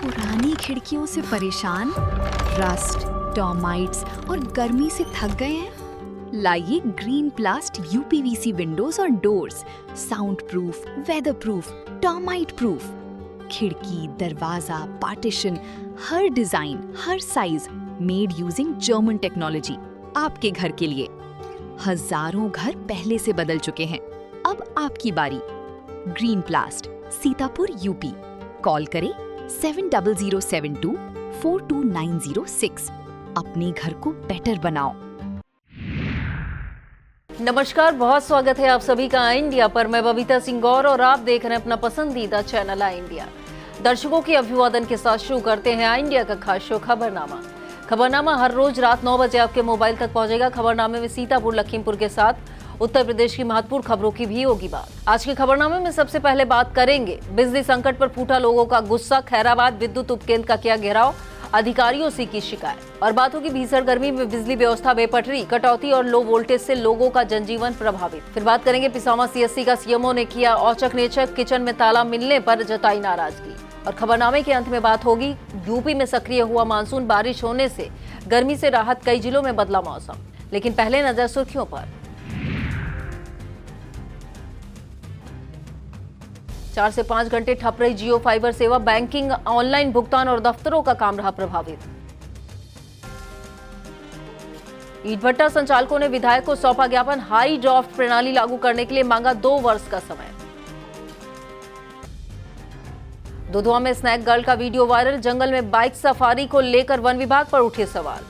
पुरानी खिड़कियों से परेशान, रस्ट, टर्माइट्स और गर्मी से थक गए हैं? लाइए ग्रीन प्लास्ट यूपीवीसी विंडोज और doors, sound proof, weather proof, termite proof. खिड़की, दरवाजा, पार्टीशन, हर डिजाइन, हर size, made using German technology, आपके घर के लिए। हजारों घर पहले से बदल चुके हैं, अब आपकी बारी। Green प्लास्ट, Sitapur, UP. कॉल करें 7072422906। अपने घर को बेटर बनाओ। नमस्कार, बहुत स्वागत है आप सभी का आई इंडिया पर। मैं बबीता सिंह गौर और आप देख रहे हैं अपना पसंदीदा चैनल आई इंडिया। दर्शकों के अभिवादन के साथ शुरू करते हैं आई इंडिया का खास शो खबरनामा। खबरनामा हर रोज रात 9 बजे आपके मोबाइल तक पहुंचेगा। खबरनामे में सीतापुर, लखीमपुर के साथ उत्तर प्रदेश की महत्वपूर्ण खबरों की भी होगी बात। आज के खबरनामे में सबसे पहले बात करेंगे बिजली संकट पर फूटा लोगों का गुस्सा, खैराबाद विद्युत उपकेंद्र का किया घेराव, अधिकारियों से की शिकायत। और बात होगी भीषण गर्मी में बिजली व्यवस्था बेपटरी, कटौती और लो वोल्टेज से लोगों का जनजीवन प्रभावित। फिर बात करेंगे पिसामा सीएससी का सीएमओ ने किया औचक नेचक, किचन में ताला मिलने पर जताई नाराजगी। और खबरनामे के अंत में बात होगी यूपी में सक्रिय हुआ मानसून, बारिश होने से गर्मी से राहत, कई जिलों में बदला मौसम। लेकिन पहले नजर सुर्खियों पर। 4 से 5 घंटे ठप रही जियो फाइबर सेवा, बैंकिंग, ऑनलाइन भुगतान और दफ्तरों का काम रहा प्रभावित। ईंट भट्टा संचालकों ने विधायक को सौंपा ज्ञापन, हाई ड्राफ्ट प्रणाली लागू करने के लिए मांगा 2 वर्ष का समय। दुधवा में स्नैक गर्ल का वीडियो वायरल, जंगल में बाइक सफारी को लेकर वन विभाग पर उठे सवाल।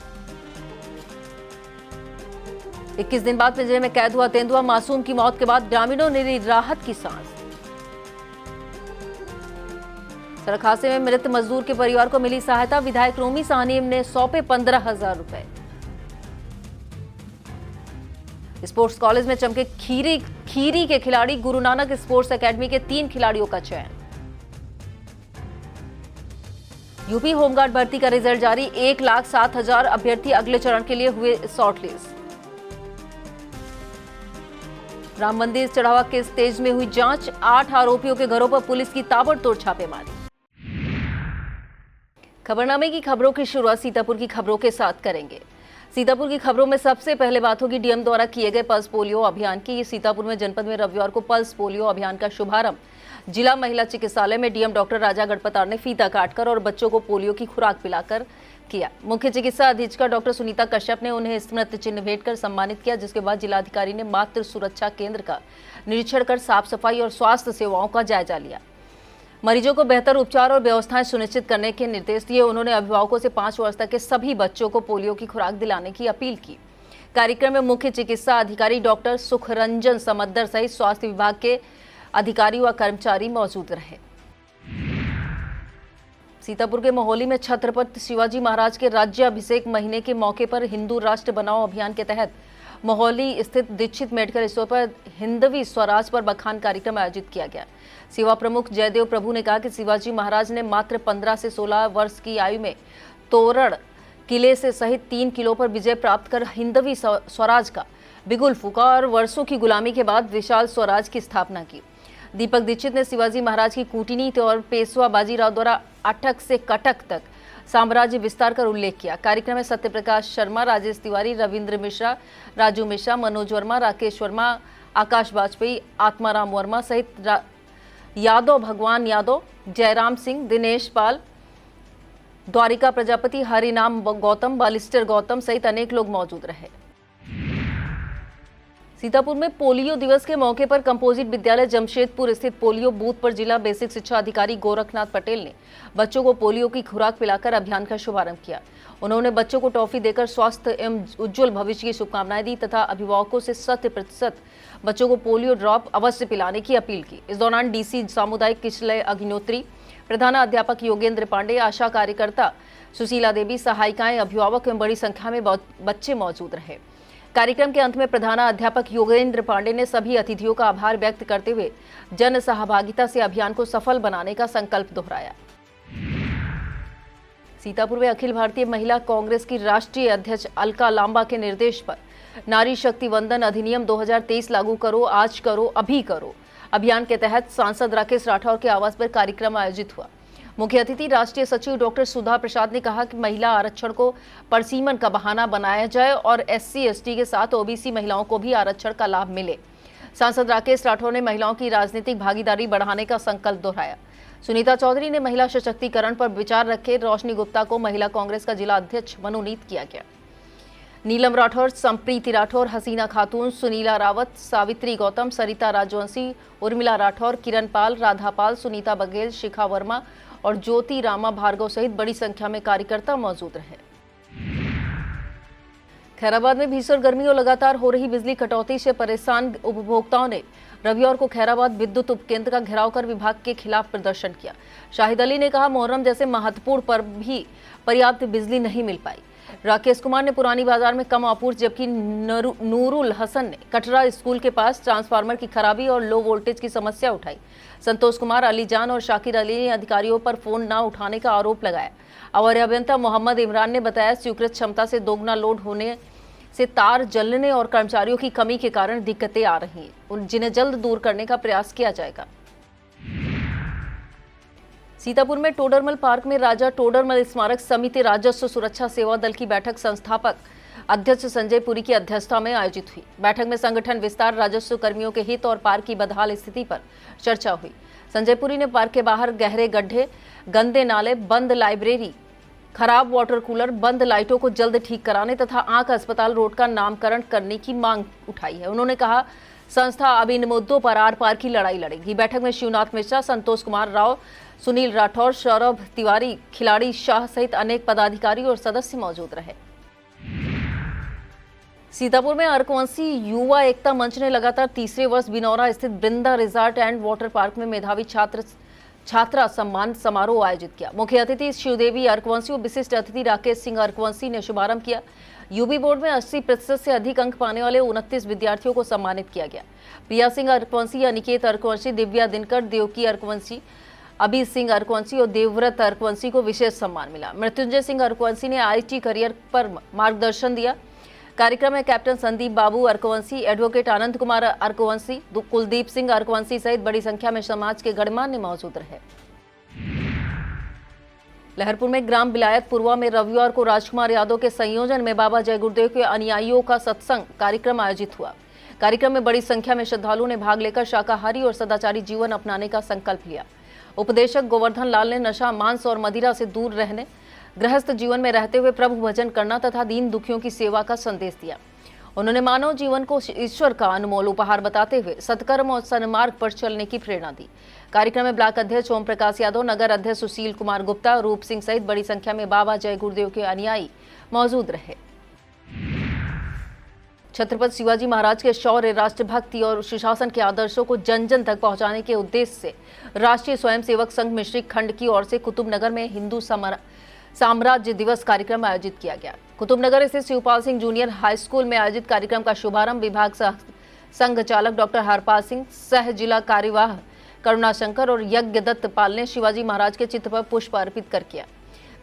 21 दिन बाद पिंजरे में कैद हुआ तेंदुआ, मासूम की मौत के बाद ग्रामीणों ने ली राहत की सांस। सड़क हादसे में मृत मजदूर के परिवार को मिली सहायता, विधायक रोमी साहनी ने सौंपे 15,000 रुपए। स्पोर्ट्स कॉलेज में चमके खीरी के खिलाड़ी, गुरु नानक स्पोर्ट्स एकेडमी के 3 खिलाड़ियों का चयन। यूपी होमगार्ड भर्ती का रिजल्ट जारी, 1,07,000 अभ्यर्थी अगले चरण के लिए हुए शॉर्टलिस्ट। राम मंदिर चढ़ावा के स्टेज में हुई जांच, 8 आरोपियों के घरों पर पुलिस की ताबड़तोड़ छापेमारी। खबरनामे की खबरों की शुरुआत सीतापुर की खबरों के साथ करेंगे। सीतापुर की खबरों में सबसे पहले बात होगी डीएम द्वारा किए गए पल्स पोलियो अभियान की। सीतापुर में जनपद में रविवार को पल्स पोलियो अभियान का शुभारंभ जिला महिला चिकित्सालय में डीएम डॉक्टर राजा गढ़पतार ने फीता काटकर और बच्चों को पोलियो की खुराक पिलाकर किया। मुख्य चिकित्सा अधीक्षक डॉक्टर सुनीता कश्यप ने उन्हें स्मृति चिन्ह भेंट कर सम्मानित किया, जिसके बाद जिलाधिकारी ने मातृ सुरक्षा केंद्र का निरीक्षण कर साफ सफाई और स्वास्थ्य सेवाओं का जायजा लिया। मरीजों को बेहतर उपचार और व्यवस्थाएं सुनिश्चित करने के निर्देश दिए। उन्होंने अभिभावकों से 5 वर्ष तक के सभी बच्चों को पोलियो की खुराक दिलाने की अपील की। कार्यक्रम में मुख्य चिकित्सा अधिकारी डॉक्टर सुखरंजन समद्दर सहित स्वास्थ्य विभाग के अधिकारी व कर्मचारी मौजूद रहे। सीतापुर के मोहली में छत्रपति शिवाजी महाराज के राज्याभिषेक महीने के मौके पर हिंदू राष्ट्र बनाओ अभियान के तहत मोहली स्थित दीक्षित मेडिकल स्टोर पर हिंदवी स्वराज पर बखान कार्यक्रम आयोजित किया गया। सेवा प्रमुख जयदेव प्रभु ने कहा कि शिवाजी महाराज ने मात्र 15 से 16 वर्ष की आयु में तोरण किले से सहित 3 किलों पर विजय प्राप्त कर हिंदवी स्वराज का बिगुल फूका और वर्षों की गुलामी के बाद विशाल स्वराज की स्थापना की। दीपक दीक्षित ने शिवाजी महाराज की कूटनीति और पेशवा बाजीराव द्वारा अटक से कटक तक साम्राज्य विस्तार कर उल्लेख किया। कार्यक्रम में सत्यप्रकाश शर्मा, राजेश तिवारी, रविंद्र मिश्रा, राजू मिश्रा, मनोज वर्मा, राकेश वर्मा, आकाश वाजपेयी, आत्माराम वर्मा सहित यादव, भगवान यादव, जयराम सिंह, दिनेश पाल, द्वारिका प्रजापति, हरिनाम गौतम, बालिस्टर गौतम सहित अनेक लोग मौजूद रहे। सीतापुर में पोलियो दिवस के मौके पर कंपोजिट विद्यालय जमशेदपुर स्थित पोलियो बूथ पर जिला बेसिक शिक्षा अधिकारी गोरखनाथ पटेल ने बच्चों को पोलियो की खुराक पिलाकर अभियान का शुभारंभ किया। उन्होंने बच्चों को टॉफी देकर स्वास्थ्य एवं उज्जवल भविष्य की शुभकामनाएं दी तथा अभिभावकों से 100% बच्चों को पोलियो ड्रॉप अवश्य पिलाने की अपील की। इस दौरान डीसी सामुदायिक किशलय अग्निहोत्री, प्रधानाध्यापक योगेंद्र पांडे, आशा कार्यकर्ता सुशीला देवी, सहायिकाएं, अभिभावक एवं बड़ी संख्या में बच्चे मौजूद रहे। कार्यक्रम के अंत में प्रधानाध्यापक योगेंद्र पांडे ने सभी अतिथियों का आभार व्यक्त करते हुए जन सहभागिता से अभियान को सफल बनाने का संकल्प दोहराया। सीतापुर में अखिल भारतीय महिला कांग्रेस की राष्ट्रीय अध्यक्ष अलका लांबा के निर्देश पर नारी शक्ति वंदन अधिनियम 2023 लागू करो, आज करो, अभी करो अभियान के तहत सांसद राकेश राठौर के आवास पर कार्यक्रम आयोजित हुआ। मुख्य अतिथि राष्ट्रीय सचिव डॉक्टर सुधा प्रसाद ने कहा कि महिला आरक्षण को परसीमन का बहाना बनाया जाए और SC/ST के साथ OBC महिलाओं को भी आरक्षण का लाभ मिले। सांसद राकेश राठौर ने महिलाओं की राजनीतिक भागीदारी बढ़ाने का संकल्प दोहराया। सुनीता चौधरी ने महिला सशक्तिकरण पर विचार रखे। रोशनी गुप्ता को महिला कांग्रेस का जिला अध्यक्ष मनोनीत किया गया। नीलम राठौर, संप्रीति राठौर, हसीना खातून, सुनीला रावत, सावित्री गौतम, सरिता राजवंशी, उर्मिला राठौर, किरण पाल, राधा पाल, सुनीता बघेल, शिखा वर्मा और ज्योति रामा भार्गव सहित बड़ी संख्या में कार्यकर्ता मौजूद रहे। खैराबाद में भीषण गर्मी और लगातार हो रही बिजली कटौती से परेशान उपभोक्ताओं ने रविवार को खैराबाद विद्युत उपकेंद्र का घेराव कर विभाग के खिलाफ प्रदर्शन किया। शाहिद अली ने कहा, मुहर्रम जैसे महत्वपूर्ण पर्व भी पर्याप्त बिजली नहीं मिल पाई। राकेश कुमार ने पुरानी बाजार में कम आपूर्ति, जबकि नूरुल हसन ने कटरा स्कूल के पास ट्रांसफार्मर की खराबी और लो वोल्टेज की समस्या उठाई। संतोष कुमार, अली जान और शाकिर अली ने अधिकारियों पर फोन न उठाने का आरोप लगाया। अवर अभियंता मोहम्मद इमरान ने बताया, स्वीकृत क्षमता से दोगुना लोड होने से तार जलने और कर्मचारियों की कमी के कारण दिक्कतें आ रही हैं, जिन्हें जल्द दूर करने का प्रयास किया जाएगा। सीतापुर में टोडरमल पार्क में राजा टोडरमल स्मारक समिति राजस्व सुरक्षा सेवा दल की बैठक संस्थापक अध्यक्ष संजय पुरी की अध्यक्षता में आयोजित हुई। बैठक में संगठन विस्तार, राजस्व कर्मियों के हित और पार्क की बदहाल स्थिति पर चर्चा हुई। संजय पुरी ने पार्क के बाहर गहरे गड्ढे, गंदे नाले, बंद लाइब्रेरी, खराब वाटर कूलर, बंद लाइटों को जल्द ठीक कराने तथा आंख अस्पताल रोड का नामकरण करने की मांग उठाई है। उन्होंने कहा, संस्था अब इन मुद्दों पर आर पार की लड़ाई लड़ेगी। बैठक में शिवनाथ मिश्रा, संतोष कुमार राव, सुनील राठौर, सौरभ तिवारी, खिलाड़ी शाह सहित अनेक पदाधिकारी और सदस्य मौजूद रहे। सीतापुर में अर्कवंशी युवा एकता मंच ने लगातार तीसरे वर्ष बिनौरा स्थित वृंदा रिजॉर्ट एंड वाटर पार्क में मेधावी छात्रा सम्मान समारोह आयोजित किया। मुख्य अतिथि शिवदेवी अर्कवंशी और विशिष्ट अतिथि राकेश सिंह अर्कवंशी ने शुभारंभ किया। यूपी बोर्ड में 80% से अधिक अंक पाने वाले 29 विद्यार्थियों को सम्मानित किया गया। प्रिया सिंह अर्कवंशी, अनिकेत अर्कवंशी, दिव्या दिनकर, देवकी अर्कवंशी, अभी सिंह अर्कवंशी और देवव्रत अर्कवंशी को विशेष सम्मान मिला। मृत्युंजय सिंह अर्कवंशी ने IT करियर पर मार्गदर्शन दिया। कार्यक्रम में कैप्टन संदीप बाबू अर्कवंशी, एडवोकेट आनंद कुमार अर्कवंशी, कुलदीप सिंह अर्कवंशी सहित बड़ी संख्या में समाज के गणमान्य मौजूद रहे। लहरपुर में ग्राम बिलायत पुरवा में रविवार को राजकुमार यादव के संयोजन में बाबा जय गुरुदेव के अनुयायियों का सत्संग कार्यक्रम आयोजित हुआ। कार्यक्रम में बड़ी संख्या में श्रद्धालुओं ने भाग लेकर शाकाहारी और सदाचारी जीवन अपनाने का संकल्प लिया। उपदेशक गोवर्धन लाल ने नशा, मांस और मदिरा से दूर रहने, गृहस्थ जीवन में रहते हुए प्रभु भजन करना तथा दीन दुखियों की सेवा का संदेश दिया। उन्होंने मानव जीवन को ईश्वर का अनमोल उपहार बताते हुए सत्कर्म और सन्मार्ग पर चलने की प्रेरणा दी। कार्यक्रम में ब्लॉक अध्यक्ष ओम प्रकाश यादव, नगर अध्यक्ष सुशील कुमार गुप्ता, रूप सिंह सहित बड़ी संख्या में बाबा जय गुरुदेव के अनुयायी मौजूद रहे। छत्रपति शिवाजी महाराज के शौर्य, राष्ट्रभक्ति और सुशासन के आदर्शों को जन जन तक पहुंचाने के उद्देश्य से राष्ट्रीय स्वयंसेवक संघ मिश्रिक खंड की ओर से कुतुबनगर में हिंदू साम्राज्य दिवस कार्यक्रम आयोजित किया गया। कुतुबनगर स्थित Shivpal Singh junior high school में आयोजित कार्यक्रम का शुभारंभ विभाग संघ चालक डॉक्टर हरपाल सिंह, सह जिला कार्यवाह करुणाशंकर और यज्ञदत्त पाल ने शिवाजी महाराज के चित्र पर पुष्प अर्पित कर किया।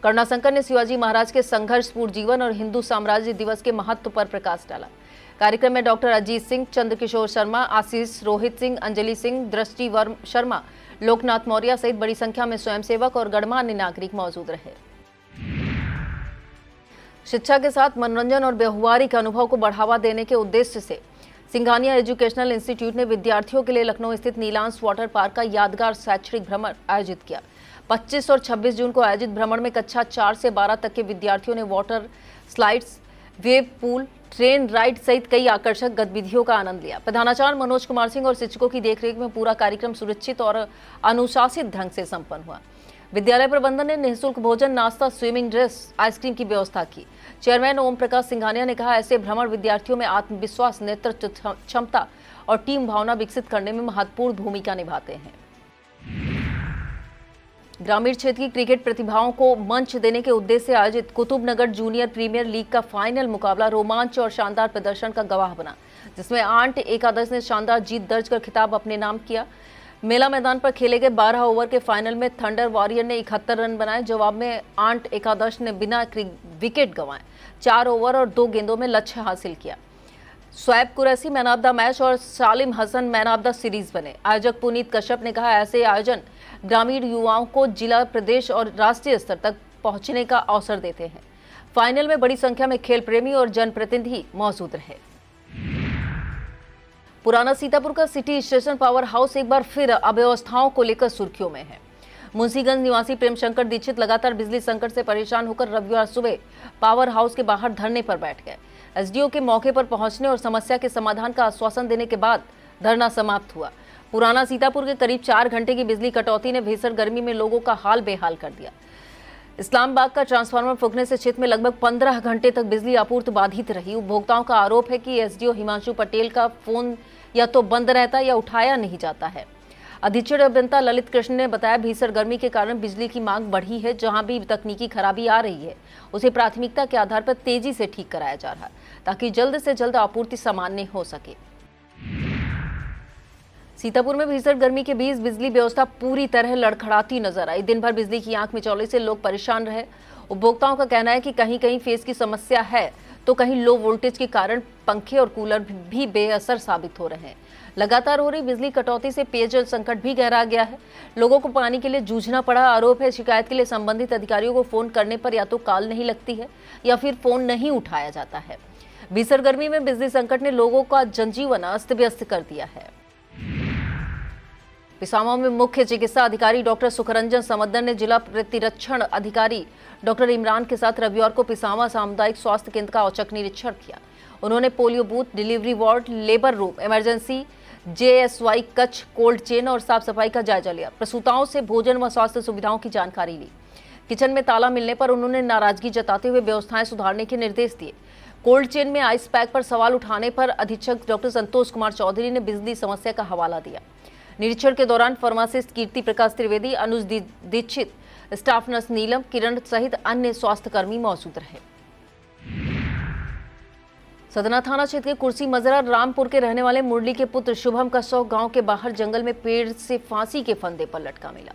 करुणाशंकर ने शिवाजी महाराज के संघर्षपूर्ण जीवन और हिंदू साम्राज्य दिवस के महत्व पर प्रकाश डाला। कार्यक्रम में डॉक्टर अजीत सिंह, चंद्रकिशोर शर्मा, आशीष, रोहित सिंह, अंजलि सिंह, दृष्टि शर्मा, लोकनाथ मौर्य सहित बड़ी संख्या में स्वयंसेवक और गणमान्य नागरिक मौजूद रहे। शिक्षा के साथ मनोरंजन और व्यवहारिक अनुभव को बढ़ावा देने के उद्देश्य से सिंघानिया एजुकेशनल इंस्टीट्यूट ने विद्यार्थियों के लिए लखनऊ स्थित नीलांश वाटर पार्क का यादगार शैक्षणिक भ्रमण आयोजित किया। 25 और 26 जून को आयोजित भ्रमण में कक्षा 4 से 12 तक के विद्यार्थियों ने water slides, wave pool, train ride सहित कई आकर्षक गतिविधियों का आनंद लिया। प्रधानाचार्य मनोज कुमार सिंह और शिक्षकों की देखरेख में पूरा कार्यक्रम सुरक्षित और अनुशासित ढंग से संपन्न हुआ। विद्यालय प्रबंधन ने निःशुल्क भोजन, नाश्ता, स्विमिंग ड्रेस, आइसक्रीम की व्यवस्था की। चेयरमैन ओम प्रकाश सिंघानिया ने कहा, ऐसे भ्रमण विद्यार्थियों में आत्मविश्वास, नेतृत्व क्षमता और टीम भावना विकसित करने में महत्वपूर्ण भूमिका निभाते हैं। ग्रामीण क्षेत्र की क्रिकेट प्रतिभाओं को मंच देने के उद्देश्य से आयोजित कुतुबनगर जूनियर प्रीमियर लीग का फाइनल मुकाबला रोमांच और शानदार प्रदर्शन का गवाह बना, जिसमें आंट एकादश ने शानदार जीत दर्ज कर खिताब अपने नाम किया। मेला मैदान पर खेले गए 12 ओवर के फाइनल में थंडर वॉरियर ने 71 रन बनाए। जवाब में आंट एकादश ने बिना विकेट गंवाए 4 ओवर और 2 गेंदों में लक्ष्य हासिल किया। Shoaib Qureshi man of the match और Salim Hasan man of the series बने। आयोजक पुनीत कश्यप ने कहा, ऐसे आयोजन ग्रामीण युवाओं को जिला, प्रदेश और राष्ट्रीय स्तर तक पहुंचने का अवसर देते हैं। फाइनल में बड़ी संख्या में खेल प्रेमी और जनप्रतिनिधि मौजूद रहे। पुराना सीतापुर का सिटी स्टेशन पावर हाउस एक बार फिर अव्यवस्थाओं को लेकर सुर्खियों में है। मुंशीगंज निवासी प्रेम शंकर दीक्षित लगातार बिजली संकट से परेशान होकर रविवार सुबह पावर हाउस के बाहर धरने पर बैठ गए। एसडीओ के मौके पर पहुंचने और समस्या के समाधान का आश्वासन देने के बाद धरना समाप्त हुआ। पुराना सीतापुर के करीब 4 घंटे की बिजली कटौती ने भीषण गर्मी में लोगों का हाल बेहाल कर दिया। इस्लामबाग का ट्रांसफार्मर फूंकने से क्षेत्र में लगभग 15 घंटे तक बिजली आपूर्ति बाधित रही। उपभोक्ताओं का आरोप है कि एसडीओ हिमांशु पटेल का फोन या तो बंद रहता या उठाया नहीं जाता है। अधीक्षण अभियंता ललित कृष्ण ने बताया, भीषण गर्मी के कारण बिजली की मांग बढ़ी है। जहां भी तकनीकी खराबी आ रही है उसे प्राथमिकता के आधार पर तेजी से ठीक कराया जा रहा है ताकि जल्द से जल्द आपूर्ति सामान्य हो सके। सीतापुर में भीषण गर्मी के बीच बिजली व्यवस्था पूरी तरह लड़खड़ाती नजर आई। दिन भर बिजली की आंख मिचौली से लोग परेशान रहे। उपभोक्ताओं का कहना है कि कहीं कहीं फेज की समस्या है तो कहीं लो वोल्टेज के कारण पंखे और कूलर भी बेअसर साबित हो रहे हैं। लगातार हो रही बिजली कटौती से पेयजल संकट भी गहरा गया है। लोगों को पानी के लिए जूझना पड़ा। आरोप है, शिकायत के लिए संबंधित अधिकारियों को फोन करने पर या तो कॉल नहीं लगती है या फिर फोन नहीं उठाया जाता है। भीषण गर्मी में बिजली संकट ने लोगों का जनजीवन अस्त व्यस्त कर दिया है। पिसामा में मुख्य चिकित्सा अधिकारी डॉक्टर सुखरंजन समद्दर ने जिला प्रतिरक्षण अधिकारी डॉक्टर इमरान के साथ रविवार को पिसामा सामुदायिक स्वास्थ्य केंद्र का औचक निरीक्षण किया। उन्होंने polio booth, delivery ward, labour room, emergency, JSY Kutch, cold chain और साफ सफाई का जायजा लिया। प्रसूताओं से भोजन व स्वास्थ्य सुविधाओं की जानकारी ली। किचन में ताला मिलने पर उन्होंने नाराजगी जताते हुए व्यवस्थाएं सुधारने के निर्देश दिए। कोल्ड चेन में आइस पैक पर सवाल उठाने पर अधीक्षक डॉक्टर संतोष कुमार चौधरी ने बिजली समस्या का हवाला दिया। निरीक्षण के दौरान फार्मासिस्ट कीर्ति प्रकाश त्रिवेदी, अनुज दीक्षित, स्टाफ नर्स नीलम, किरण सहित अन्य स्वास्थ्यकर्मी मौजूद रहे। सदना थाना क्षेत्र के कुर्सी मजरा रामपुर के रहने वाले मुरली के पुत्र शुभम का शव गांव के बाहर जंगल में पेड़ से फांसी के फंदे पर लटका मिला।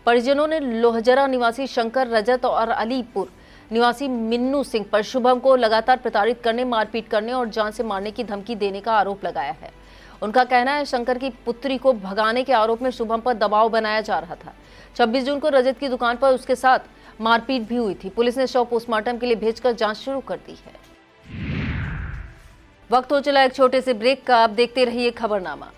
परिजनों ने लोहजरा निवासी शंकर, रजत और अलीपुर निवासी मिन्नू सिंह पर शुभम को लगातार प्रताड़ित करने, मारपीट करने और जान से मारने की धमकी देने का आरोप लगाया है। उनका कहना है, शंकर की पुत्री को भगाने के आरोप में शुभम पर दबाव बनाया जा रहा था। 26 जून को रजत की दुकान पर उसके साथ मारपीट भी हुई थी। पुलिस ने शव पोस्टमार्टम के लिए भेजकर जांच शुरू कर दी है। वक्त हो चला एक छोटे से ब्रेक का। आप देखते रहिए खबरनामा।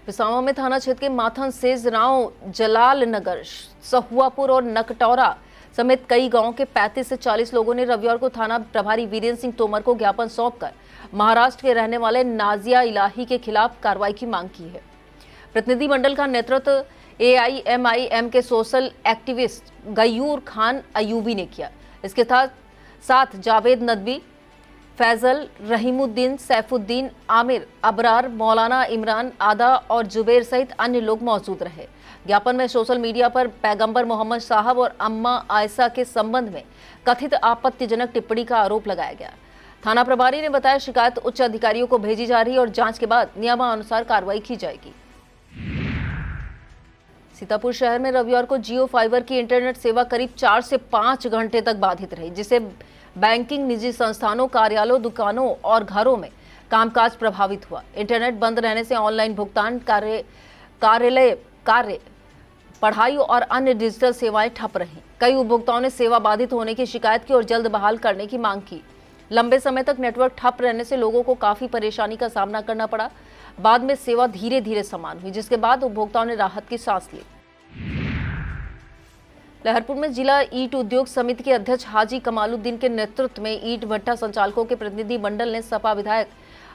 पिसामा में थाना क्षेत्र के माथन, सेजराव, जलाल नगर, सहुआपुर और नकटौरा समेत कई गांवों के 35 से 40 लोगों ने रविवार को थाना प्रभारी वीरेंद्र सिंह तोमर को ज्ञापन सौंपकर महाराष्ट्र के रहने वाले नाजिया इलाही के खिलाफ कार्रवाई की मांग की है। प्रतिनिधिमंडल का नेतृत्व एआईएमआईएम के सोशल एक्टिविस्ट गयूर खान अयूबी ने किया। इसके साथ जावेद नदवी, फैजल, रहीमुद्दीन, सैफुद्दीन, आमिर, अबरार, मौलाना इमरान, आदा और जुबैर सहित अन्य लोग मौजूद रहे। ज्ञापन में सोशल मीडिया पर पैगंबर मोहम्मद साहब और अम्मा आयशा के संबंध में कथित आपत्तिजनक टिप्पणी का आरोप लगाया गया। थाना प्रभारी ने बताया, शिकायत उच्च अधिकारियों को भेजी जा रही है और जांच के बाद नियमानुसार कार्रवाई की जाएगी। सीतापुर शहर में रविवार को जियो फाइबर की इंटरनेट सेवा करीब 4 से 5 घंटे तक बाधित रही, जिससे बैंकिंग, निजी संस्थानों, कार्यालयों, दुकानों और घरों में कामकाज प्रभावित हुआ। इंटरनेट बंद रहने से ऑनलाइन भुगतान, कार्यालय कार्य, पढ़ाई और अन्य डिजिटल सेवाएं ठप रहीं। कई उपभोक्ताओं ने सेवा बाधित होने की शिकायत की और जल्द बहाल करने की मांग की। लंबे समय तक नेटवर्क ठप रहने से लोगों को काफी परेशानी का सामना करना पड़ा। बाद में सेवा धीरे धीरे समान हुई, जिसके बाद उपभोक्ताओं ने राहत की सांस ली। लहरपुर में जिला ईंट उद्योग समिति के अध्यक्ष हाजी कमालुद्दीन के नेतृत्व में ईंट भट्टा संचालकों के प्रतिनिधि मंडल ने सपा विधायक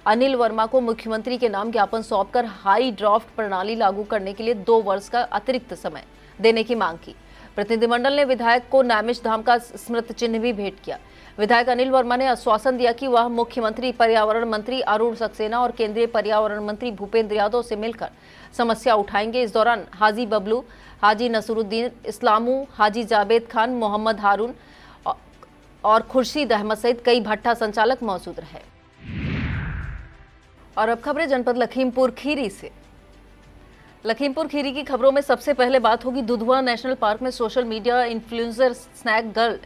अनिल वर्मा को मुख्यमंत्री के नाम ज्ञापन सौंपकर हाई ड्राफ्ट प्रणाली लागू करने के लिए 2 वर्ष का अतिरिक्त समय देने की मांग की। प्रतिनिधिमंडल ने विधायक को नैमिष धाम का स्मृति चिन्ह भी भेंट किया। विधायक अनिल वर्मा ने आश्वासन दिया कि वह मुख्यमंत्री, पर्यावरण मंत्री अरुण सक्सेना और केंद्रीय पर्यावरण मंत्री भूपेंद्र यादव से मिलकर समस्या उठाएंगे। इस दौरान हाजी बबलू, हाजी नसरुद्दीन इस्लामू, हाजी जावेद खान, मोहम्मद हारून और खुर्शीद अहमद सहित कई भट्टा संचालक मौजूद रहे। और अब खबरें जनपद लखीमपुर खीरी से। लखीमपुर खीरी की खबरों में सबसे पहले बात होगी दुधवा नेशनल पार्क में social media influencer snake girl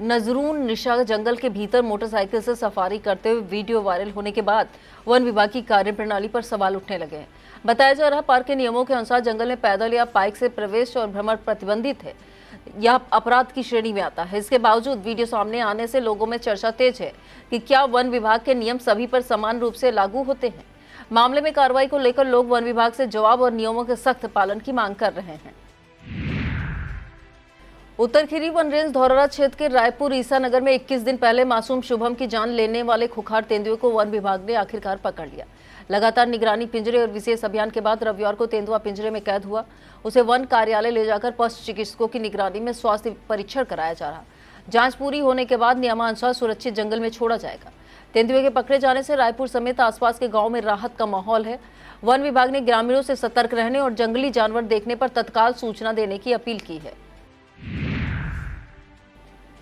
Nazrun Nisha जंगल के भीतर मोटरसाइकिल से सफारी करते हुए वीडियो वायरल होने के बाद वन विभाग की कार्यप्रणाली पर सवाल उठने लगे हैं। बताया जा रहा है पार्क के नियमों के अनुसार जंगल में पैदल या बाइक से प्रवेश और भ्रमण प्रतिबंधित है। यह अपराध की श्रेणी में आता है। इसके बावजूद वीडियो सामने आने से लोगों में चर्चा तेज है कि क्या वन विभाग के नियम सभी पर समान रूप से लागू होते हैं। मामले में कार्रवाई को लेकर लोग वन विभाग से जवाब और नियमों के सख्त पालन की मांग कर रहे हैं। उत्तर खीरी वन रेंज धौरहरा क्षेत्र के रायपुर ईसा नगर में 21 दिन पहले मासूम शुभम की जान लेने वाले खुखार तेंदुए को वन विभाग ने आखिरकार पकड़ लिया। लगातार निगरानी, पिंजरे और विशेष अभियान के बाद रविवार को तेंदुआ पिंजरे में कैद हुआ। उसे वन कार्यालय ले जाकर पशु चिकित्सकों की निगरानी में स्वास्थ्य परीक्षण कराया जा रहा। जांच पूरी होने के बाद नियमानुसार सुरक्षित जंगल में छोड़ा जाएगा। तेंदुए के पकड़े जाने से रायपुर समेत आसपास के गांव में राहत का माहौल है। वन विभाग ने ग्रामीणों से सतर्क रहने और जंगली जानवर देखने पर तत्काल सूचना देने की अपील की है।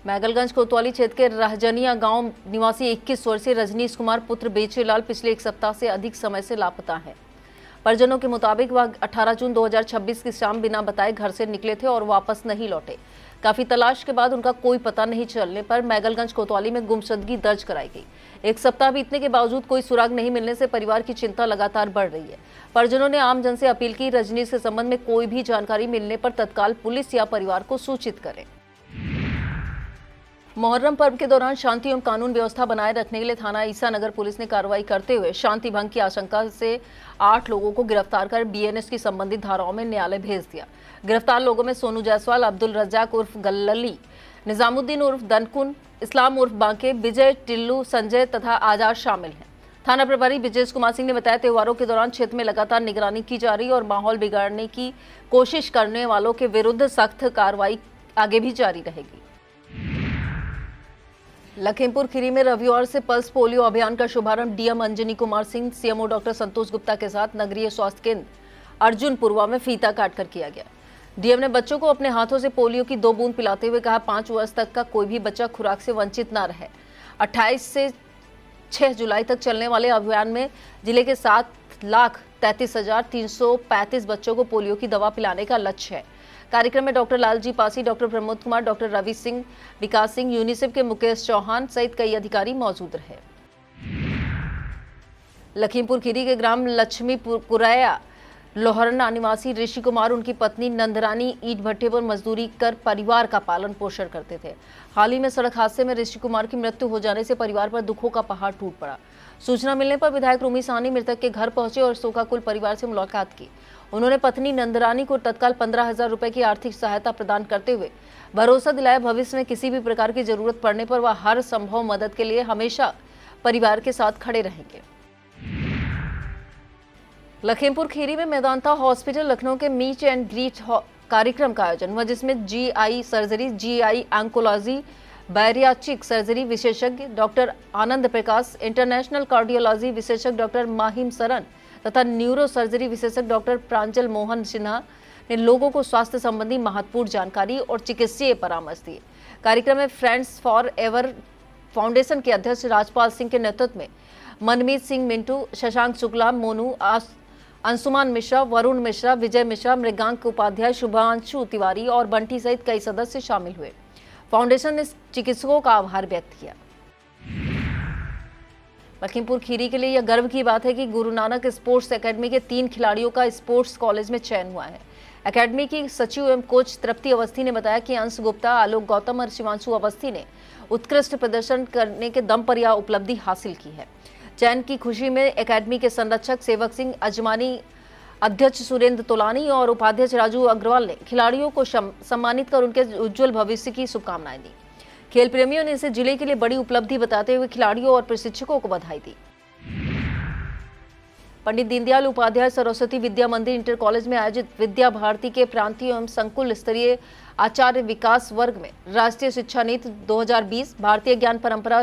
मैगलगंज कोतवाली क्षेत्र के रहजनिया गांव निवासी 21 वर्षीय रजनीश कुमार पुत्र बेचेलाल पिछले एक सप्ताह से अधिक समय से लापता है। परिजनों के मुताबिक वह 18 जून 2026 की शाम बिना बताए घर से निकले थे और वापस नहीं लौटे। काफी तलाश के बाद उनका कोई पता नहीं चलने पर मैगलगंज कोतवाली में गुमशुदगी दर्ज कराई गई। एक सप्ताह बीतने के बावजूद कोई सुराग नहीं मिलने से परिवार की चिंता लगातार बढ़ रही है। परिजनों ने आम जन से अपील की रजनीश के संबंध में कोई भी जानकारी मिलने पर तत्काल पुलिस या परिवार को सूचित करें। मुहर्रम पर्व के दौरान शांति एवं कानून व्यवस्था बनाए रखने के लिए थाना ईसा नगर पुलिस ने कार्रवाई करते हुए शांति भंग की आशंका से 8 लोगों को गिरफ्तार कर बीएनएस की संबंधित धाराओं में न्यायालय भेज दिया। गिरफ्तार लोगों में सोनू जायसवाल, अब्दुल रज्जाक उर्फ गल्लली, निजामुद्दीन उर्फ दनकुन, इस्लाम उर्फ बांके, विजय, टिल्लू, संजय तथा आजाद शामिल हैं। थाना प्रभारी विजेश कुमार सिंह ने बताया त्योहारों के दौरान क्षेत्र में लगातार निगरानी की जा रही और माहौल बिगाड़ने की कोशिश करने वालों के विरुद्ध सख्त कार्रवाई आगे भी जारी रहेगी। लखीमपुर खीरी में रविवार से पल्स पोलियो अभियान का शुभारंभ DM Anjani Kumar Singh, CMO doctor Santosh Gupta के साथ नगरीय स्वास्थ्य केंद्र अर्जुनपुरवा में फीता काटकर किया गया। डीएम ने बच्चों को अपने हाथों से पोलियो की 2 बूंद पिलाते हुए कहा 5 वर्ष तक का कोई भी बच्चा खुराक से वंचित न रहे। 28 से 6 जुलाई तक चलने वाले अभियान में जिले के 7,33,335 बच्चों को पोलियो की दवा पिलाने का लक्ष्य है। कार्यक्रम में doctor Lalji Pasi, doctor Pramod Kumar, doctor Ravi Singh, Vikas Singh, UNICEF के मुकेश चौहान सहित कई अधिकारी मौजूद रहे। लखीमपुर खीरी के ग्राम लक्ष्मीपुरैया लोहरना निवासी ऋषि कुमार, उनकी पत्नी नंदरानी ईंट भट्टे पर मजदूरी कर परिवार का पालन पोषण करते थे। हाल ही में सड़क हादसे में ऋषि कुमार की मृत्यु हो जाने से परिवार पर दुखों का पहाड़ टूट पड़ा। सूचना मिलने पर विधायक रूमी साहनी मृतक के घर पहुंचे और शोकाकुल परिवार से मुलाकात की। उन्होंने पत्नी नंदरानी को तत्काल 15,000 रुपए की आर्थिक सहायता प्रदान करते हुए भरोसा दिलाया भविष्य में किसी भी प्रकार की जरूरत पड़ने पर वह हर संभव मदद के लिए हमेशा परिवार के साथ खड़े रहेंगे। लखीमपुर खीरी में मेदांता हॉस्पिटल लखनऊ के मीट एंड ग्रीट कार्यक्रम का आयोजन हुआ, जिसमें GI surgery, GI oncology, bariatric surgery विशेषज्ञ doctor Anand Prakash, international cardiology विशेषज्ञ डॉक्टर माहिम सरन तथा न्यूरो सर्जरी विशेषज्ञ डॉक्टर प्रांजल मोहन सिन्हा ने लोगों को स्वास्थ्य संबंधी महत्वपूर्ण जानकारी और चिकित्सीय परामर्श दिए। कार्यक्रम में फ्रेंड्स फॉर एवर फाउंडेशन के अध्यक्ष राजपाल सिंह के नेतृत्व में मनमीत सिंह मिंटू, शशांक शुक्ला, मोनू, अंशुमान मिश्रा, वरुण मिश्रा, विजय मिश्रा, मृगांक उपाध्याय, शुभांशु तिवारी और बंटी सहित कई सदस्य शामिल हुए। फाउंडेशन ने चिकित्सकों का आभार व्यक्त किया। लखीमपुर खीरी के लिए यह गर्व की बात है कि गुरु नानक स्पोर्ट्स एकेडमी के 3 खिलाड़ियों का स्पोर्ट्स कॉलेज में चयन हुआ है। एकेडमी की सचिव एवं कोच तृप्ति अवस्थी ने बताया कि अंश गुप्ता, आलोक गौतम और शिवांशु अवस्थी ने उत्कृष्ट प्रदर्शन करने के दम पर यह उपलब्धि हासिल की है। चयन की खुशी में एकेडमी के संरक्षक सेवक सिंह अजमानी, अध्यक्ष सुरेंद्र तोलानी और उपाध्यक्ष राजू अग्रवाल ने खिलाड़ियों को सम्मानित कर उनके उज्जवल भविष्य की शुभकामनाएं दी। खेल प्रेमियों ने इसे जिले के लिए बड़ी उपलब्धि बताते हुए खिलाड़ियों और प्रशिक्षकों को बधाई दी। पंडित दीनदयाल उपाध्याय सरस्वती विद्या मंदिर इंटर कॉलेज में आयोजित विद्या भारती के प्रांतीय एवं संकुल स्तरीय आचार्य विकास वर्ग में राष्ट्रीय शिक्षा नीति 2020, भारतीय ज्ञान परंपरा,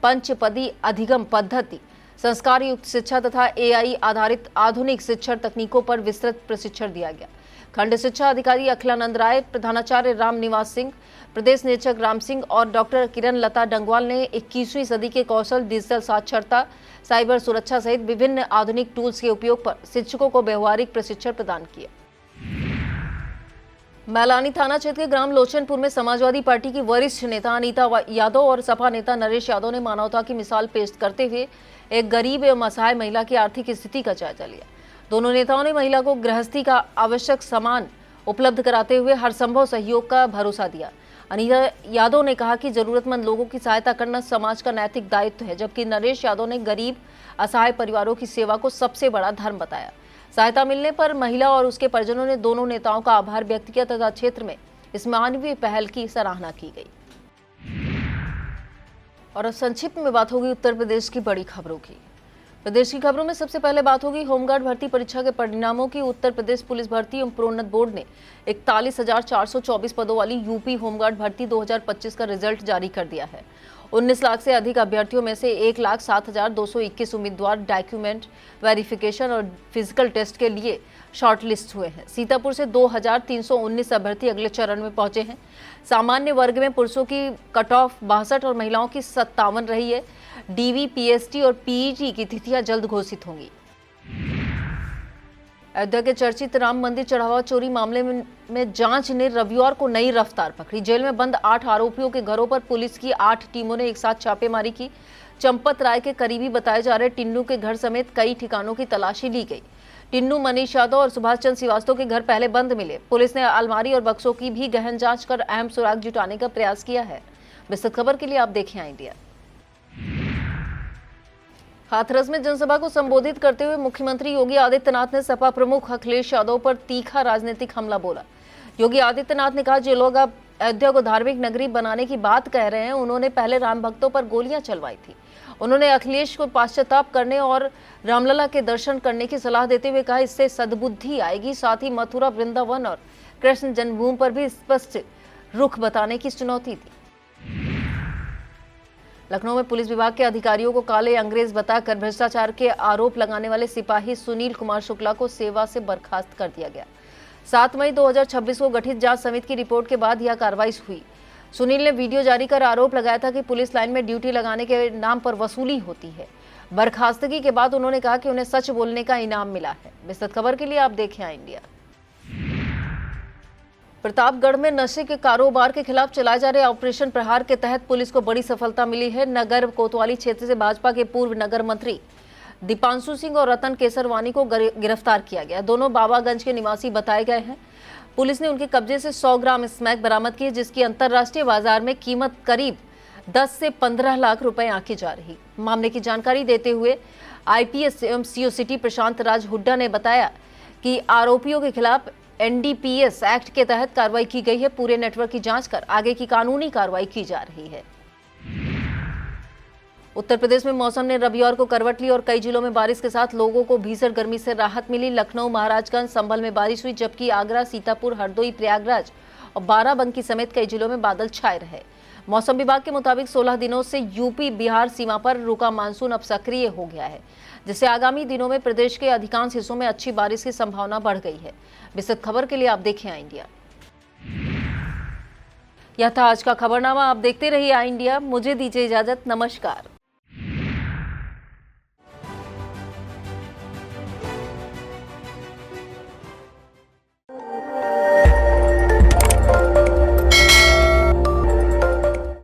पंचपदी अधिगम पद्धति, संस्कार युक्त शिक्षा तथा एआई आधारित आधुनिक शिक्षण तकनीकों पर विस्तृत प्रशिक्षण दिया गया। खंड शिक्षा अधिकारी अखिलानंद राय, प्रधानाचार्य राम निवास सिंह, प्रदेश निरीक्षक राम सिंह और डॉक्टर किरण लता डंगवाल ने 21वीं सदी के कौशल, डिजिटल साक्षरता, साइबर सुरक्षा सहित विभिन्न आधुनिक टूल्स के उपयोग पर शिक्षकों को व्यवहारिक प्रशिक्षण प्रदान किया। मैलानी थाना क्षेत्र के ग्राम लोचनपुर में समाजवादी पार्टी की वरिष्ठ नेता अनीता यादव और सपा नेता नरेश यादव ने मानवता की मिसाल पेश करते हुए एक गरीब एवं असहाय महिला की आर्थिक स्थिति का जायजा लिया। दोनों नेताओं ने महिला को गृहस्थी का आवश्यक सामान उपलब्ध कराते हुए हर संभव सहयोग का भरोसा दिया। अनीता यादव ने कहा कि जरूरतमंद लोगों की सहायता करना समाज का नैतिक दायित्व है, जबकि नरेश यादव ने गरीब असहाय परिवारों की सेवा को सबसे बड़ा धर्म बताया। सहायता मिलने पर महिला और उसके परिजनों ने दोनों नेताओं का आभार व्यक्त किया तथा क्षेत्र में इस मानवीय पहल की सराहना की गई। और अब संक्षिप्त में बात होगी उत्तर प्रदेश की बड़ी खबरों की। प्रदेश की खबरों में सबसे पहले बात होगी होमगार्ड भर्ती परीक्षा के परिणामों की। उत्तर प्रदेश पुलिस भर्ती एवं प्रोन्नत बोर्ड ने 41,424 पदों वाली यूपी होमगार्ड भर्ती 2025 का रिजल्ट जारी कर दिया है। 19 लाख से अधिक अभ्यर्थियों में से 1,07,221 उम्मीदवार डॉक्यूमेंट वेरिफिकेशन और फिजिकल टेस्ट के लिए शॉर्टलिस्ट हुए हैं। सीतापुर से 2,319 अभ्यर्थी अगले चरण में पहुंचे हैं। सामान्य वर्ग में पुरुषों की कट ऑफ 62 और महिलाओं की 57 रही है। डीवी, पीएसटी और पीईटी की तिथियां जल्द घोषित होंगी। अयोध्या के चर्चित राम मंदिर चढ़ावा चोरी मामले में जांच ने रविवार को नई रफ्तार पकड़ी। जेल में बंद 8 आरोपियों के घरों पर पुलिस की 8 टीमों ने एक साथ छापेमारी की। चंपत राय के करीबी बताए जा रहे टिन्नू के घर समेत कई ठिकानों की तलाशी ली गई। टिन्नू, मनीष यादव और सुभाष चंद्र श्रीवास्तव के घर पहले बंद मिले। पुलिस ने अलमारी और बक्सों की भी गहन जांच कर अहम सुराग जुटाने का प्रयास किया है। विस्तृत खबर के लिए आप देखें इंडिया। हाथरस में जनसभा को संबोधित करते हुए मुख्यमंत्री योगी आदित्यनाथ ने सपा प्रमुख अखिलेश यादव पर तीखा राजनीतिक हमला बोला। योगी आदित्यनाथ ने कहा, जो लोग अब अयोध्या को धार्मिक नगरी बनाने की बात कह रहे हैं, उन्होंने पहले राम भक्तों पर गोलियां चलवाई थी। उन्होंने अखिलेश को पश्चाताप करने और रामलला के दर्शन करने की सलाह देते हुए कहा, इससे सद्बुद्धि आएगी। साथ ही मथुरा, वृंदावन और कृष्ण जन्मभूमि पर भी स्पष्ट रुख बताने की चुनौती दी। लखनऊ में पुलिस विभाग के अधिकारियों को काले अंग्रेज बताकर भ्रष्टाचार के आरोप लगाने वाले सिपाही सुनील कुमार शुक्ला को सेवा से बर्खास्त कर दिया गया। 7 मई 2026 को गठित जांच समिति की रिपोर्ट के बाद यह कार्रवाई हुई। सुनील ने वीडियो जारी कर आरोप लगाया था कि पुलिस लाइन में ड्यूटी लगाने के नाम पर वसूली होती है। बर्खास्तगी के बाद उन्होंने कहा कि उन्हें सच बोलने का इनाम मिला है। विस्तृत खबर के लिए आप देखें इंडिया। प्रतापगढ़ में नशे के कारोबार के खिलाफ चलाए जा रहे ऑपरेशन प्रहार के तहत पुलिस को बड़ी सफलता मिली है। नगर कोतवाली क्षेत्र से भाजपा के पूर्व नगर मंत्री दीपांशु सिंह और रतन केसरवानी को गिरफ्तार किया गया। दोनों बाबागंज के निवासी बताए गए हैं। पुलिस ने उनके कब्जे से 100 ग्राम स्मैक बरामद की, जिसकी अंतर्राष्ट्रीय बाजार में कीमत करीब 10 से 15 लाख रुपए आंकी जा रही। मामले की जानकारी देते हुए आईपीएस एवं सीओ सिटी प्रशांत राज हुड्डा ने बताया कि आरोपियों के खिलाफ एनडीपीएस एक्ट के तहत कार्रवाई की गई है। पूरे नेटवर्क की जांच कर आगे की कानूनी कार्रवाई की जा रही है। उत्तर प्रदेश में मौसम ने रविवार को करवट ली और कई जिलों में बारिश के साथ लोगों को भीषण गर्मी से राहत मिली। लखनऊ, महाराजगंज, संभल में बारिश हुई, जबकि आगरा, सीतापुर, हरदोई, प्रयागराज और बाराबंकी समेत कई जिलों में बादल छाए रहे। मौसम विभाग के मुताबिक 16 दिनों से यूपी बिहार सीमा पर रुका मानसून अब सक्रिय हो गया है, जिससे आगामी दिनों में प्रदेश के अधिकांश हिस्सों में अच्छी बारिश की संभावना बढ़ गई है। विस्तृत खबर के लिए आप देखें इंडिया। यह था आज का खबरनामा। आप देखते रहिए इंडिया। मुझे दीजिए इजाजत। नमस्कार।